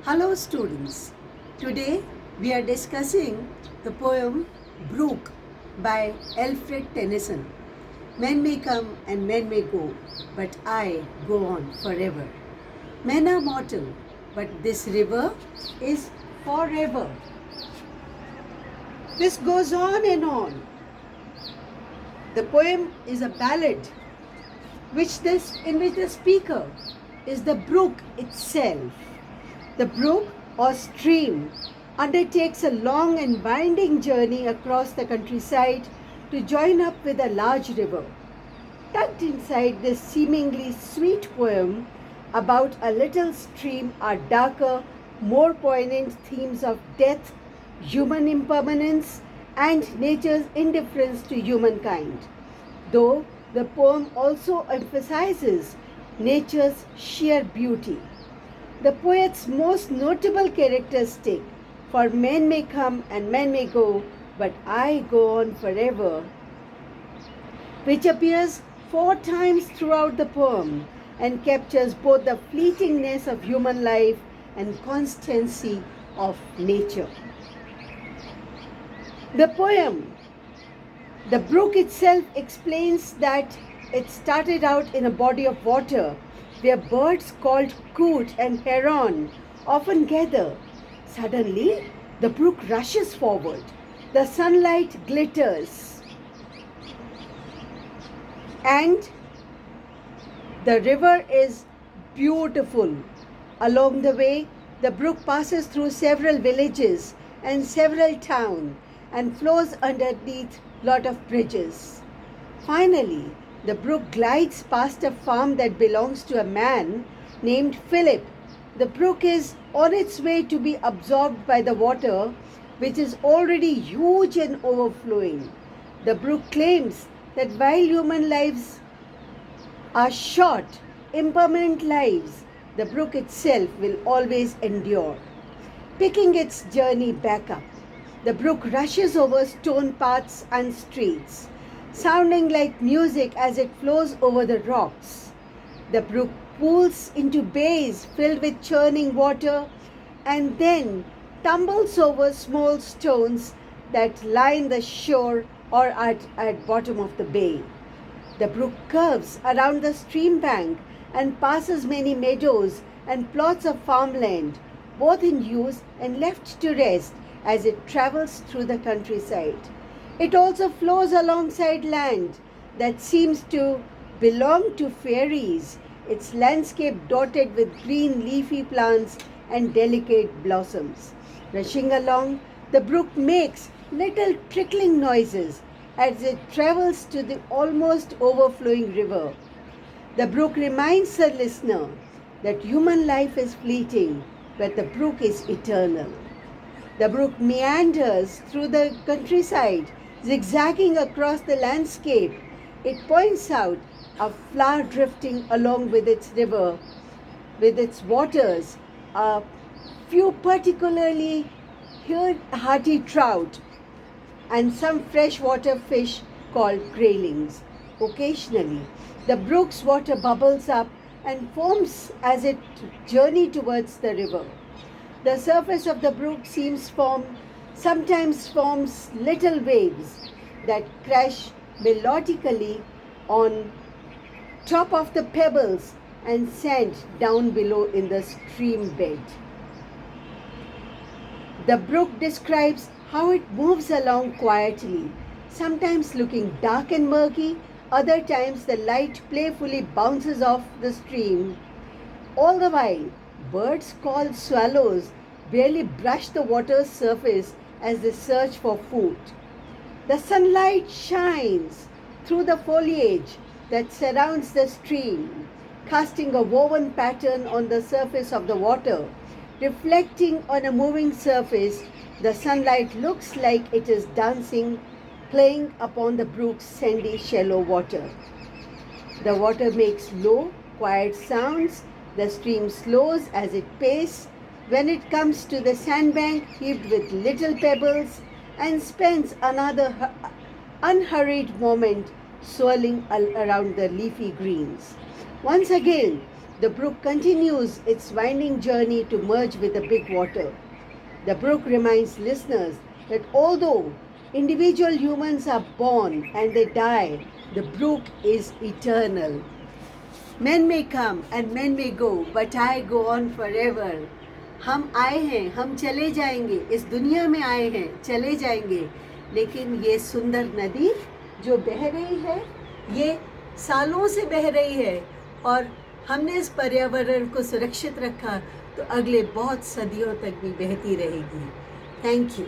Hello students, today we are discussing the poem Brook by Alfred Tennyson. Men may come and men may go, but I go on forever. Men are mortal, but this river is forever. This goes on and on. The poem is a ballad in which the speaker is the brook itself. The brook or stream undertakes a long and winding journey across the countryside to join up with a large river. Tucked inside this seemingly sweet poem about a little stream are darker, more poignant themes of death, human impermanence, and nature's indifference to humankind. Though the poem also emphasizes nature's sheer beauty. The poet's most notable characteristic, for men may come and men may go, but I go on forever, which appears 4 times throughout the poem and captures both the fleetingness of human life and constancy of nature. The poem, the brook itself, explains that it started out in a body of water where birds called coot and heron often gather. Suddenly, the brook rushes forward. The sunlight glitters, and the river is beautiful. Along the way, the brook passes through several villages and several towns and flows underneath lot of bridges. Finally, the brook glides past a farm that belongs to a man named Philip. The brook is on its way to be absorbed by the water, which is already huge and overflowing. The brook claims that while human lives are short, impermanent lives, the brook itself will always endure. Picking its journey back up, the brook rushes over stone paths and streets, sounding like music as it flows over the rocks. The brook pools into bays filled with churning water and then tumbles over small stones that line the shore or at bottom of the bay. The brook curves around the stream bank and passes many meadows and plots of farmland, both in use and left to rest as it travels through the countryside. It also flows alongside land that seems to belong to fairies, its landscape dotted with green leafy plants and delicate blossoms. Rushing along, the brook makes little trickling noises as it travels to the almost overflowing river. The brook reminds the listener that human life is fleeting, but the brook is eternal. The brook meanders through the countryside, zigzagging across the landscape. It points out a flower drifting along with its river, with its waters, a few particularly hardy trout, and some freshwater fish called graylings. Occasionally, the brook's water bubbles up and foams as it journeys towards the river. The surface of the brook sometimes forms little waves that crash melodically on top of the pebbles and sand down below in the stream bed. The brook describes how it moves along quietly, sometimes looking dark and murky, other times the light playfully bounces off the stream. All the while, birds called swallows barely brush the water's surface as they search for food. The sunlight shines through the foliage that surrounds the stream, casting a woven pattern on the surface of the water. Reflecting on a moving surface, the sunlight looks like it is dancing, playing upon the brook's sandy, shallow water. The water makes low, quiet sounds. The stream slows as it passes when it comes to the sandbank heaped with little pebbles and spends another unhurried moment swirling around the leafy greens. Once again, The brook continues its winding journey to merge with the big water. The brook reminds listeners that although individual humans are born and they die, the brook is eternal. Men may come and men may go, but I go on forever. हम आए हैं, हम चले जाएंगे, इस दुनिया में आए हैं, चले जाएंगे, लेकिन ये सुंदर नदी जो बह रही है, ये सालों से बह रही है और हमने इस पर्यावरण को सुरक्षित रखा तो अगले बहुत सदियों तक भी बहती रहेगी. Thank you.